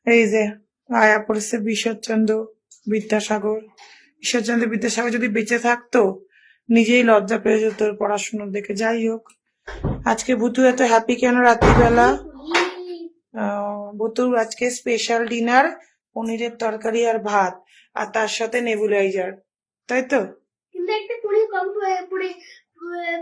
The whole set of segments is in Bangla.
এই যে আয়া পড়েছে ঈশ্বরচন্দ্র বিদ্যাসাগর। ঈশ্বরচন্দ্র বিদ্যাসাগর যদি বেঁচে থাকতো নিজেই লজ্জা পেয়ে যেত ওর পড়াশোনা দেখে। যাই হোক, আজকে ভুতু এত হ্যাপি কেন রাত্রিবেলা? ভুতুর আজকে স্পেশাল ডিনার, পনিরের তরকারি আর ভাত, আর তার সাথে নেবুলাইজার, তাই তো? কিন্তু একটা পুরি কম পুরি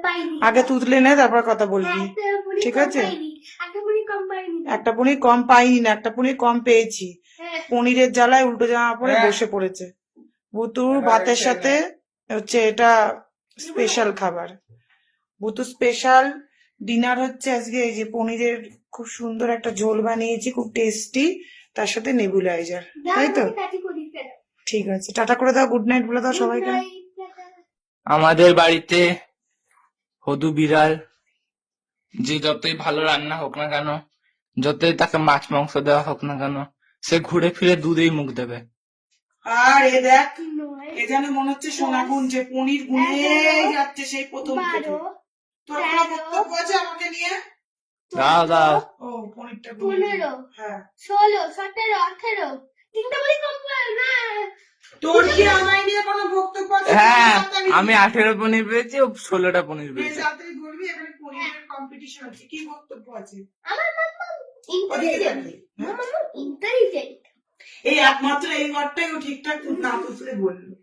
পাইনি। আগে তুতলে নে, তারপর কথা বলবি, একটা পুরি ঠিক কম আছে? পাইনি। একটা পুরি কম পাইনি। একটা পনির কম পাইনি না, একটা পনির কম পেয়েছি। হ্যাঁ। পনিরের জ্বালায় উল্টো জামা পরে বসে পড়েছে। ভুতুর ভাতের সাথে হচ্ছে এটা স্পেশাল খাবার। ভুতু স্পেশাল ডিনার হচ্ছে আজকে এই যে পনিরের খুব সুন্দর একটা ঝোল বানিয়েছি, খুব টেস্টি, তার সাথে নেবুলাইজার, তাই তো? ঠিক আছে, টাটা করে দাও, গুড নাইট বলে দাও সবাইকে। আমাদের বাড়িতে হদু বিড়াল যে যতই ভালো রান্না হোক না কেন, যতই তাকে মাছ মাংস দেওয়া হোক না কেন, সে ঘুরে ফিরে দুধেই মুখ দেবে। আর এ দেখ, এ যেন মনে হচ্ছে সোনা গুনছে, পনির গুনে যাচ্ছে সেই প্রথম থেকে। তোর কোনো বক্তব্য আছে আমাকে নিয়ে? দাও দাও। ও পনিরটা 15, হ্যাঁ 16, 17, 18, তিনটা বলি কম না। তোর কি আমায় নিয়ে কোনো বক্তব্য আছে? হ্যাঁ, আমি 18 পনির পেয়েছি, ও 16টা পনির পেয়েছি। তাড়াতাড়ি বলবি, এখানে পনিরের কম্পিটিশন আছে, কি বক্তব্য আছে? আমার মাম্মা ওদিকে ইন্টেলিজেন্ট। তাকিয়ে। আমার মাম্মা ইন্টেলিজেন্ট। এই একমাত্র এই ওয়ার্ডটাই ও ঠিকঠাক না তুলে বললো।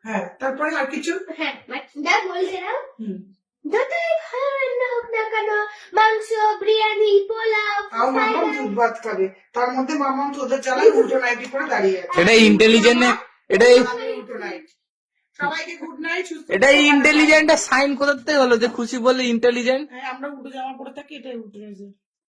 হ্যাঁ, তারপরে আর কিছু? হ্যাঁ, বাচ্চাটা বলছে না, হুম, যতই ভালো রান্না হোক না কেন, মাংস, বিরিয়ানি, পোলাও, তাও মামাম দুধ ভাত খাবে, তার মধ্যে মামাম তোদের জ্বালায় উল্টো নাইটি করে দাঁড়িয়ে আছে। এটাই ইন্টেলিজেন্ট, এটাই উল্টো নাইট। সবাইকে গুড নাইট। এটাই ইন্টেলিজেন্ট সাইন কোথা থেকে হলো যে খুশি বলে ইন্টেলিজেন্ট? আমরা উল্টো জামা পরে থাকি, এটাই উল্টো নাইট।